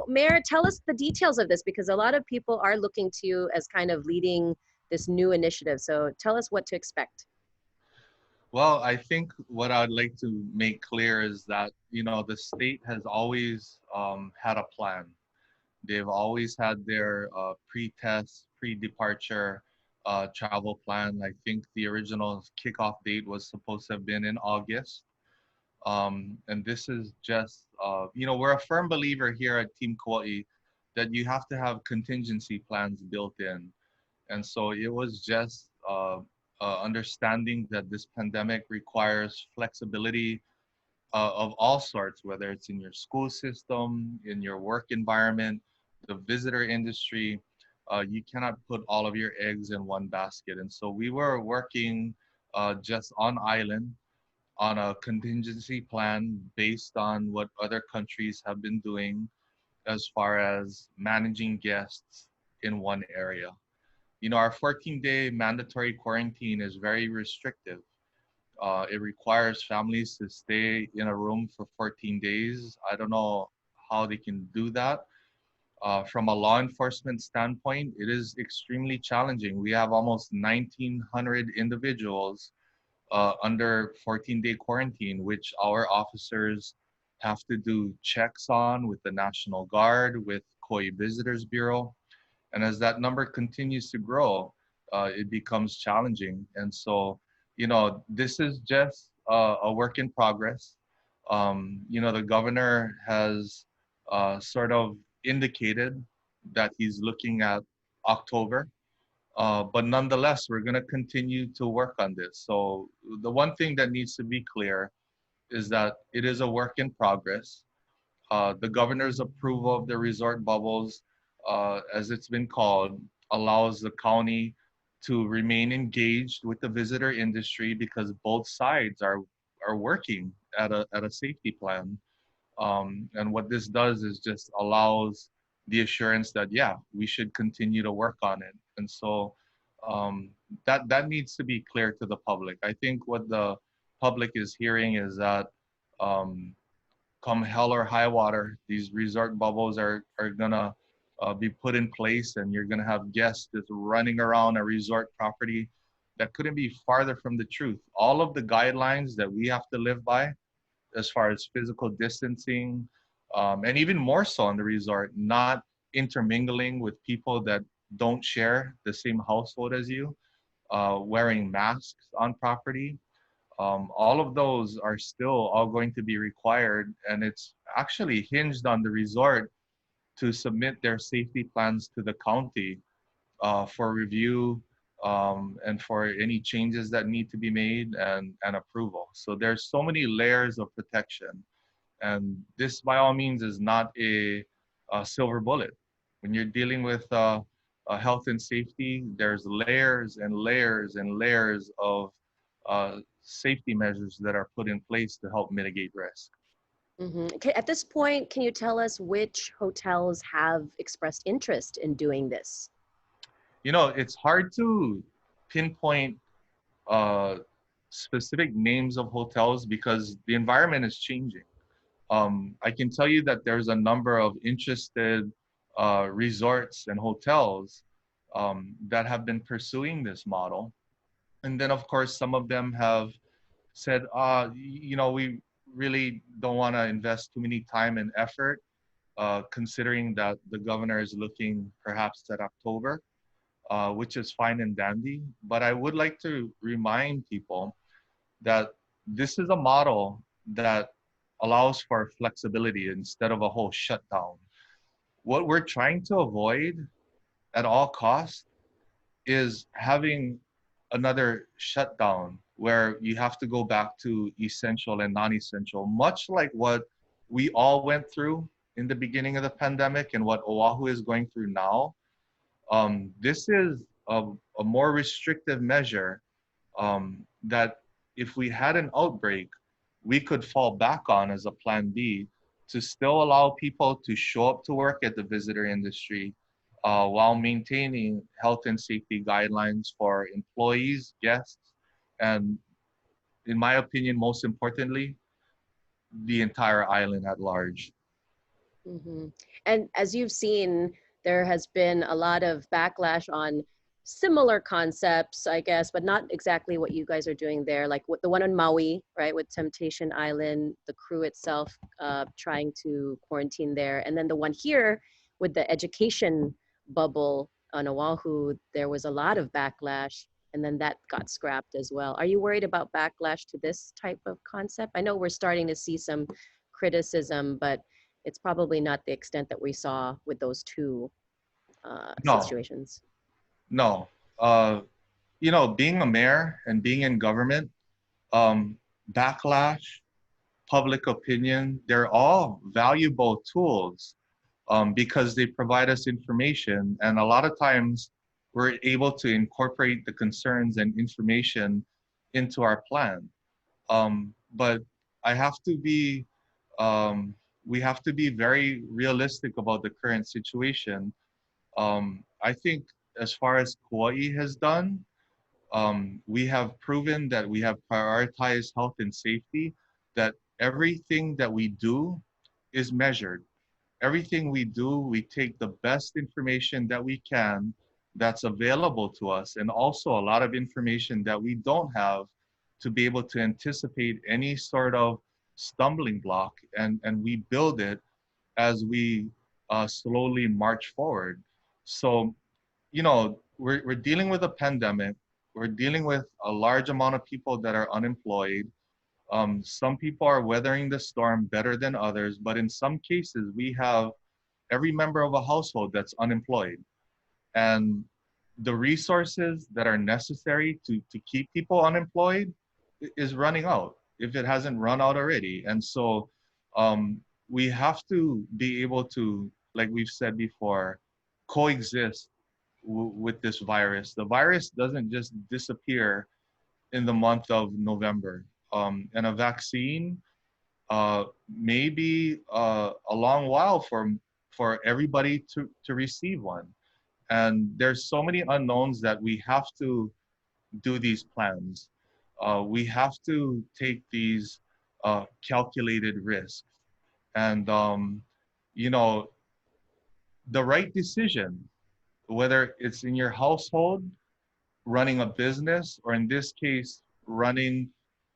Mayor, tell us the details of this, because a lot of people are looking to you as kind of leading this new initiative. So tell us what to expect. Well, I think what I'd like to make clear is that, the state has always had a plan. They've always had their pre-test, pre-departure travel plan. I think the original kickoff date was supposed to have been in August. And this is just, we're a firm believer here at Team Kauai that you have to have contingency plans built in. And so it was just understanding that this pandemic requires flexibility of all sorts, whether it's in your school system, in your work environment, the visitor industry. You cannot put all of your eggs in one basket. And so we were working just on island on a contingency plan based on what other countries have been doing as far as managing guests in one area. Our 14-day mandatory quarantine is very restrictive. It requires families to stay in a room for 14 days. I don't know how they can do that. From a law enforcement standpoint, it is extremely challenging. We have almost 1,900 individuals under 14-day quarantine, which our officers have to do checks on with the National Guard, with Kauai Visitors Bureau. And as that number continues to grow, it becomes challenging. And so, this is just a work in progress. The governor has sort of indicated that he's looking at October. But nonetheless, we're going to continue to work on this. So the one thing that needs to be clear is that it is a work in progress. The governor's approval of the resort bubbles, as it's been called, allows the county to remain engaged with the visitor industry because both sides are working at a safety plan. And what this does is just allows the assurance that, yeah, we should continue to work on it. And so that needs to be clear to the public. I think what the public is hearing is that come hell or high water, these resort bubbles are gonna be put in place, and you're gonna have guests just running around a resort property that couldn't be farther from the truth. All of the guidelines that we have to live by as far as physical distancing, and even more so on the resort, not intermingling with people that don't share the same household as you, wearing masks on property. All of those are still all going to be required, and it's actually hinged on the resort to submit their safety plans to the county for review, and for any changes that need to be made and approval. So there's so many layers of protection. And this, by all means, is not a silver bullet. When you're dealing with health and safety, there's layers and layers and layers of safety measures that are put in place to help mitigate risk. At this point, can you tell us which hotels have expressed interest in doing this? It's hard to pinpoint uh, specific names of hotels because the environment is changing. I can tell you that there's a number of interested resorts and hotels that have been pursuing this model. And then, of course, some of them have said, we really don't want to invest too many time and effort, considering that the governor is looking perhaps at October, which is fine and dandy. But I would like to remind people that this is a model that allows for flexibility instead of a whole shutdown. What we're trying to avoid at all costs is having another shutdown where you have to go back to essential and non-essential, much like what we all went through in the beginning of the pandemic and what Oahu is going through now. This is a more restrictive measure that if we had an outbreak, we could fall back on as a plan B to still allow people to show up to work at the visitor industry while maintaining health and safety guidelines for employees, guests, and in my opinion, most importantly, the entire island at large. Hmm. And as you've seen, there has been a lot of backlash on similar concepts, I guess, but not exactly what you guys are doing there. Like the one on Maui, right, with Temptation Island, the crew itself trying to quarantine there, and then the one here with the education bubble on Oahu. There was a lot of backlash, and then that got scrapped as well. Are you worried about backlash to this type of concept? I know we're starting to see some criticism, but it's probably not the extent that we saw with those two No, situations. no. Being a mayor and being in government, um, backlash, public opinion, they're all valuable tools because they provide us information. And a lot of times we're able to incorporate the concerns and information into our plan. But I have to be, um, we have to be very realistic about the current situation. I think as far as Kauai has done, we have proven that we have prioritized health and safety, that everything that we do is measured. Everything we do, we take the best information that we can that's available to us, and also a lot of information that we don't have to be able to anticipate any sort of stumbling block, and we build it as we slowly march forward. So, we're dealing with a pandemic. We're dealing with a large amount of people that are unemployed. Some people are weathering the storm better than others, but in some cases, we have every member of a household that's unemployed. And the resources that are necessary to keep people unemployed is running out if it hasn't run out already. And so we have to be able to, like we've said before, coexist with this virus. The virus doesn't just disappear in the month of November. And a vaccine may be a long while for everybody to receive one. And there's so many unknowns that we have to do these plans. We have to take these calculated risks. And, you know, the right decision, whether it's in your household, running a business, or in this case, running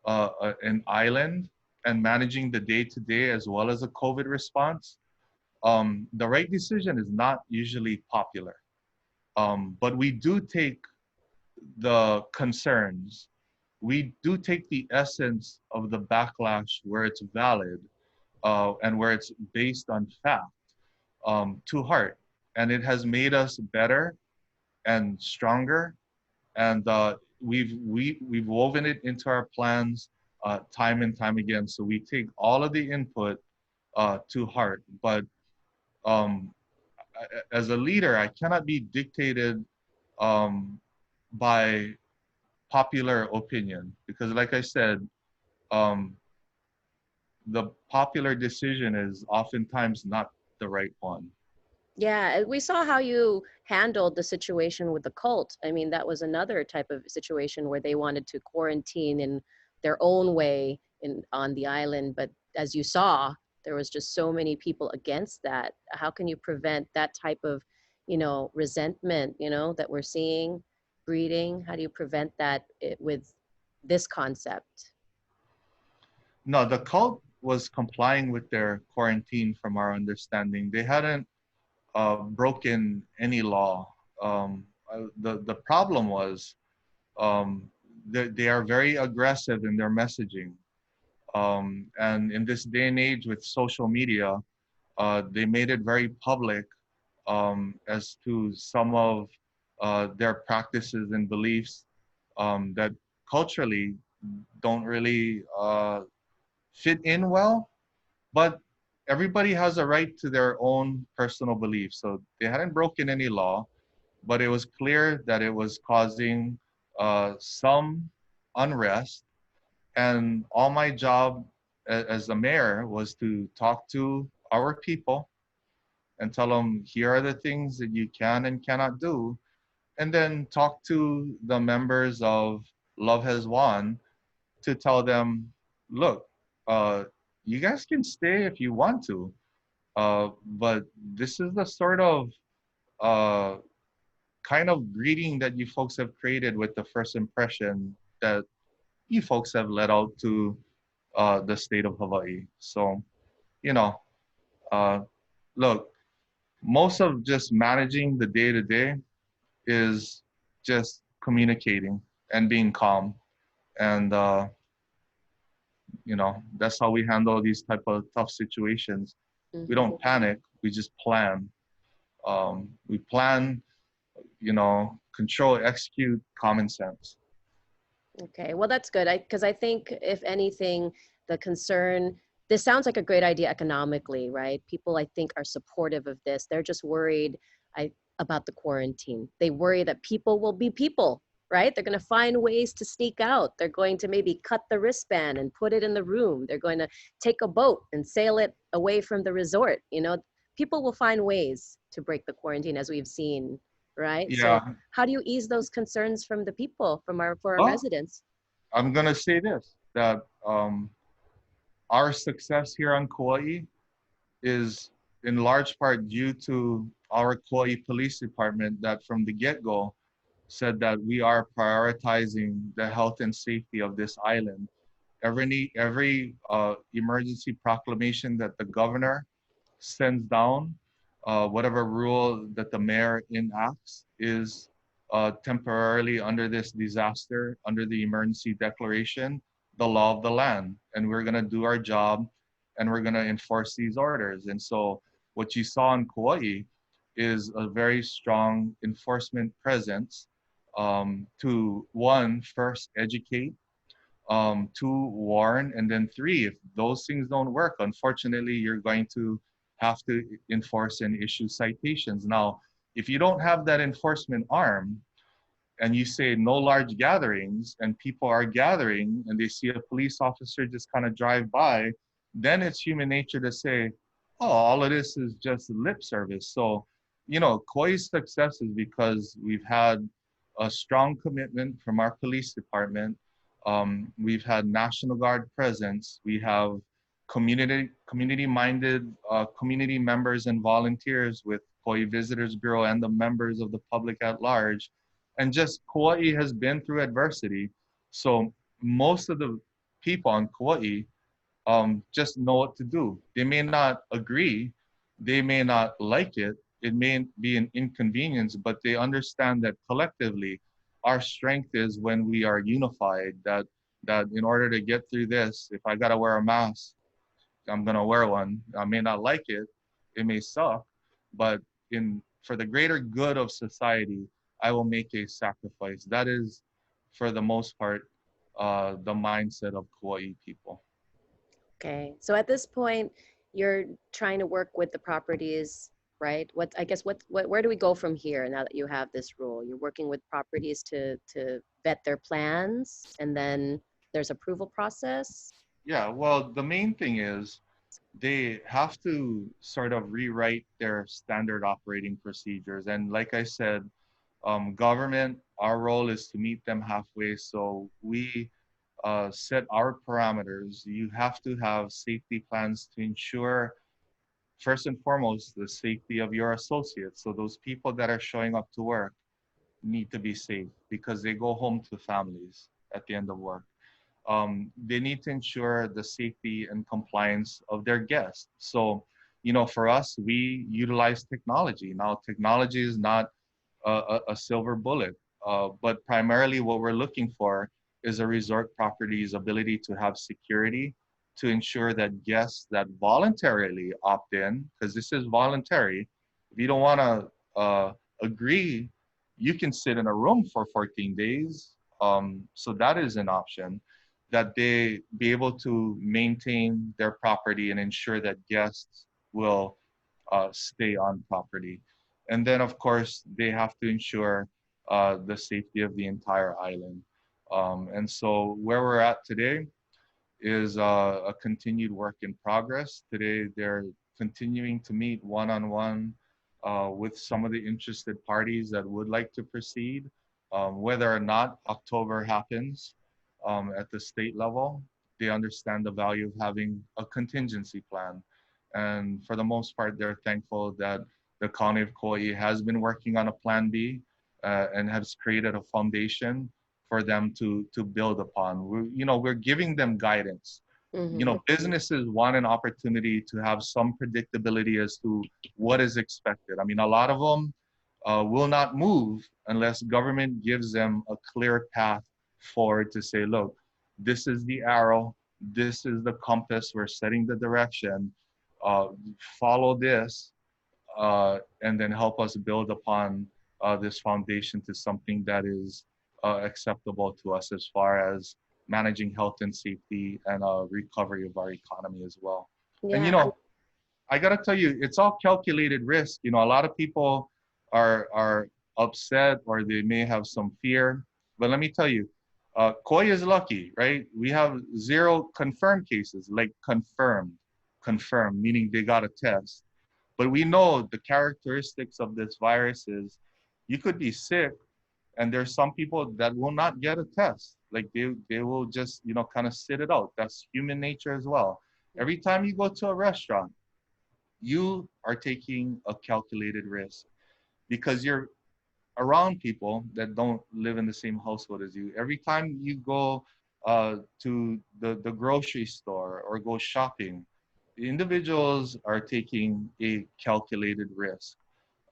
an island and managing the day to day as well as a COVID response, the right decision is not usually popular. But we do take the concerns, we do take the essence of the backlash where it's valid and where it's based on fact to heart. And it has made us better and stronger. And we've woven it into our plans time and time again. So we take all of the input to heart. But um, as a leader, I cannot be dictated um, by popular opinion because, like I said, um, the popular decision is oftentimes not the right one. Yeah, we saw how you handled the situation with the cult. I mean, that was another type of situation where they wanted to quarantine in their own way on the island, but as you saw, there was just so many people against that. How can you prevent that type of, resentment, that we're seeing breeding? How do you prevent that with this concept? No, the cult was complying with their quarantine from our understanding. They hadn't broken any law. The problem was they are very aggressive in their messaging. And in this day and age with social media, they made it very public as to some of their practices and beliefs that culturally don't really fit in well. But everybody has a right to their own personal beliefs. So they hadn't broken any law, but it was clear that it was causing some unrest. And all my job as the mayor was to talk to our people and tell them, here are the things that you can and cannot do. And then talk to the members of Love Has Won to tell them, look, you guys can stay if you want to. But this is the sort of uh, kind of greeting that you folks have created with the first impression that you folks have let out to the state of Hawaii. So, you know, uh, look, most of just managing the day to day is just communicating and being calm. And, that's how we handle these type of tough situations. We Mhm. don't panic, we just plan. We plan, control, execute, common sense. Okay, well, that's good. Because I think if anything, the concern, this sounds like a great idea economically, right? People I think are supportive of this. They're just worried I, about the quarantine. They worry that people will be people, right? They're going to find ways to sneak out. They're going to maybe cut the wristband and put it in the room. They're going to take a boat and sail it away from the resort. People will find ways to break the quarantine as we've seen, right? So Yeah. how do you ease those concerns from the people, for our Well, residents? I'm gonna say this that our success here on Kauai is in large part due to our Kauai Police Department that from the get-go said that we are prioritizing the health and safety of this island. Every emergency proclamation that the governor sends down, whatever rule that the mayor enacts is temporarily under this disaster, under the emergency declaration, the law of the land. And we're going to do our job and we're going to enforce these orders. And so what you saw in Kauai is a very strong enforcement presence to one, first educate, two, warn, and then three, if those things don't work, unfortunately, you're going to have to enforce and issue citations. Now, if you don't have that enforcement arm and you say no large gatherings and people are gathering and they see a police officer just kind of drive by, then it's human nature to say, oh, all of this is just lip service. So, Kauai's success is because we've had a strong commitment from our police department. We've had National Guard presence. We have community-minded community members and volunteers with Kauai Visitors Bureau and the members of the public at large. And just Kauai has been through adversity. So most of the people on Kauai just know what to do. They may not agree, they may not like it, it may be an inconvenience, but they understand that collectively, our strength is when we are unified. That in order to get through this, if I gotta wear a mask, I'm gonna wear one. I may not like it, it may suck, but in for the greater good of society, I will make a sacrifice. That is, for the most part, the mindset of Kauai people. Okay. So at this point, you're trying to work with the properties, right? I guess where do we go from here now that you have this rule? You're working with properties to vet their plans, and then there's approval process. Yeah, well, the main thing is they have to sort of rewrite their standard operating procedures. And like I said, government, our role is to meet them halfway. So we set our parameters. You have to have safety plans to ensure, first and foremost, the safety of your associates. So those people that are showing up to work need to be safe because they go home to families at the end of work. They need to ensure the safety and compliance of their guests. So, for us, we utilize technology. Now, technology is not a silver bullet, but primarily what we're looking for is a resort property's ability to have security to ensure that guests that voluntarily opt in, because this is voluntary, if you don't want to agree, you can sit in a room for 14 days. So that is an option that they be able to maintain their property and ensure that guests will stay on property. And then, of course, they have to ensure the safety of the entire island. And so where we're at today is a continued work in progress. Today, they're continuing to meet one-on-one with some of the interested parties that would like to proceed. Whether or not October happens at the state level, they understand the value of having a contingency plan. And for the most part, they're thankful that the County of Kauai has been working on a Plan B and has created a foundation for them to build upon. We're giving them guidance. Mm-hmm. Businesses want an opportunity to have some predictability as to what is expected. I mean, a lot of them will not move unless government gives them a clear path forward to say, look, this is the arrow, this is the compass, we're setting the direction, uh, follow this, and then help us build upon this foundation to something that is acceptable to us as far as managing health and safety and recovery of our economy as well. And Yeah. I gotta tell you, it's all calculated risk. A lot of people are upset or they may have some fear. But let me tell you, Kauai is lucky, right? We have zero confirmed cases, like confirmed, meaning they got a test. But we know the characteristics of this virus is you could be sick, and there's some people that will not get a test. Like they will just, kind of sit it out. That's human nature as well. Every time you go to a restaurant, you are taking a calculated risk because you're around people that don't live in the same household as you. Every time you go to the grocery store or go shopping, the individuals are taking a calculated risk.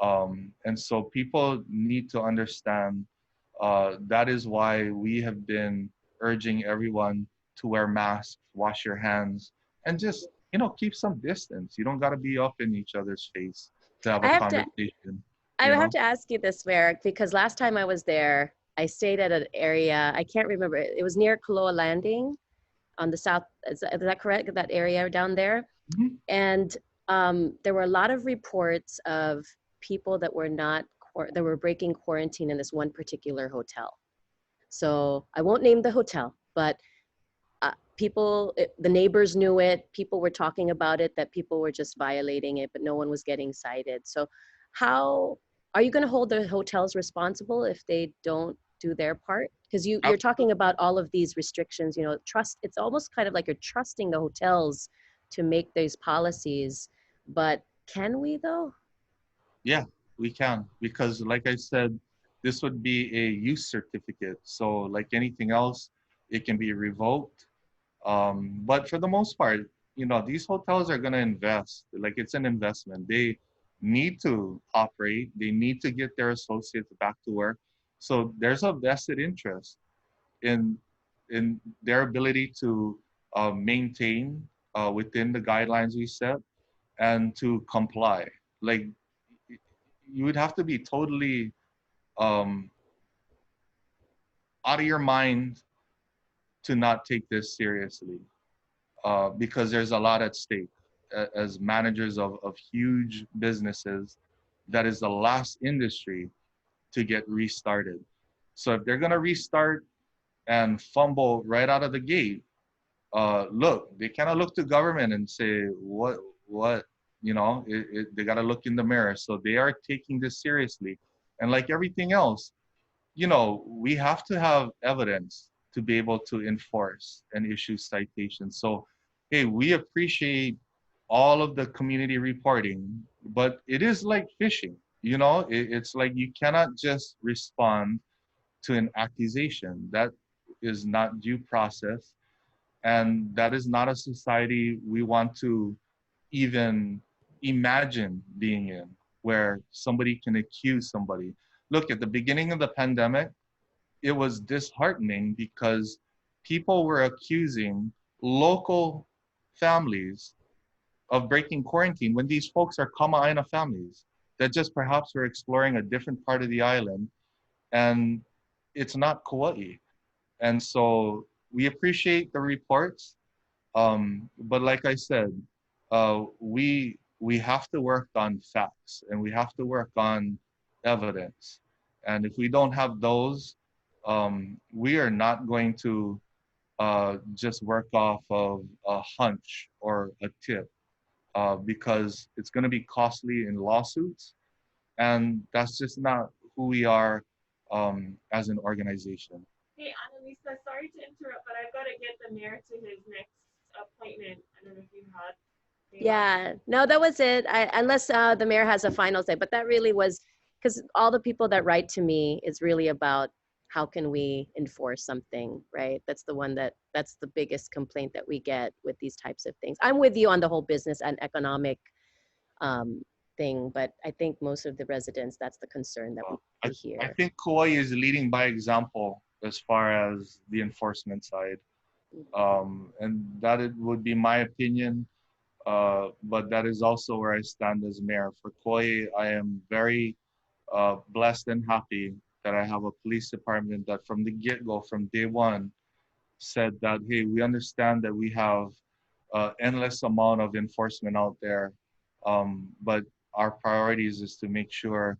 And so people need to understand that is why we have been urging everyone to wear masks, wash your hands, and just, keep some distance. You don't got to be up in each other's face to have I a have to conversation, I you have know? to ask you this, Merrick, because last time I was there, I stayed at an area, I can't remember, it was near Kaloa Landing on the south, is that correct? That area down there? Mhm. And there were a lot of reports of people that were not, that were breaking quarantine in this one particular hotel. So I won't name the hotel, but the neighbors knew it. People were talking about it, that people were just violating it, but no one was getting cited. So how are you going to hold the hotels responsible if they don't do their part? Because you're talking about all of these restrictions, trust, it's almost kind of like you're trusting the hotels to make these policies, but can we though? Yeah, we can. Because, like I said, this would be a use certificate. So, like anything else, it can be revoked. But for the most part, these hotels are going to invest. Like it's an investment. They need to operate. They need to get their associates back to work. So there's a vested interest in their ability to maintain within the guidelines we set and to comply. Like you would have to be totally um, out of your mind to not take this seriously. Because there's a lot at stake. As managers of huge businesses, that is the last industry to get restarted. So if they're going to restart and fumble right out of the gate, look, they cannot look to government and say, what, they got to look in the mirror. So they are taking this seriously. And like everything else, we have to have evidence to be able to enforce and issue citations. So, hey, we appreciate all of the community reporting, but it is like fishing. It's like you cannot just respond to an accusation. That is not due process. And that is not a society we want to even imagine being in, where somebody can accuse somebody. Look, at the beginning of the pandemic, it was disheartening because people were accusing local families of breaking quarantine when these folks are Kama'aina families that just perhaps were exploring a different part of the island, and it's not Kauai. And so we appreciate the reports, but like I said, we have to work on facts and we have to work on evidence. And if we don't have those, we are not going to just work off of a hunch or a tip because it's going to be costly in lawsuits, and that's just not who we are as an organization. Hey, Annalisa, sorry to interrupt, but I've got to get the mayor to his next appointment. I don't know if you had. Yeah, no, that was it. Unless the mayor has a final say, but that really was because all the people that write to me is really about how can we enforce something, right? That's the biggest complaint that we get with these types of things. I'm with you on the whole business and economic um, thing, but I think most of the residents, that's the concern that we I hear. think Kauai is leading by example as far as the enforcement side. And that it would be my opinion. But that is also where I stand as mayor. For Kauai, I am very blessed and happy that I have a police department that from the get-go, from day one, said that, hey, we understand that we have endless amount of enforcement out there, but our priorities is to make sure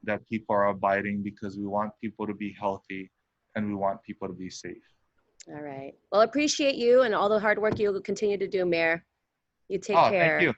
that people are abiding because we want people to be healthy and we want people to be safe. All right. Well, appreciate you and all the hard work you'll continue to do, Mayor. You take Oh, thank care. you.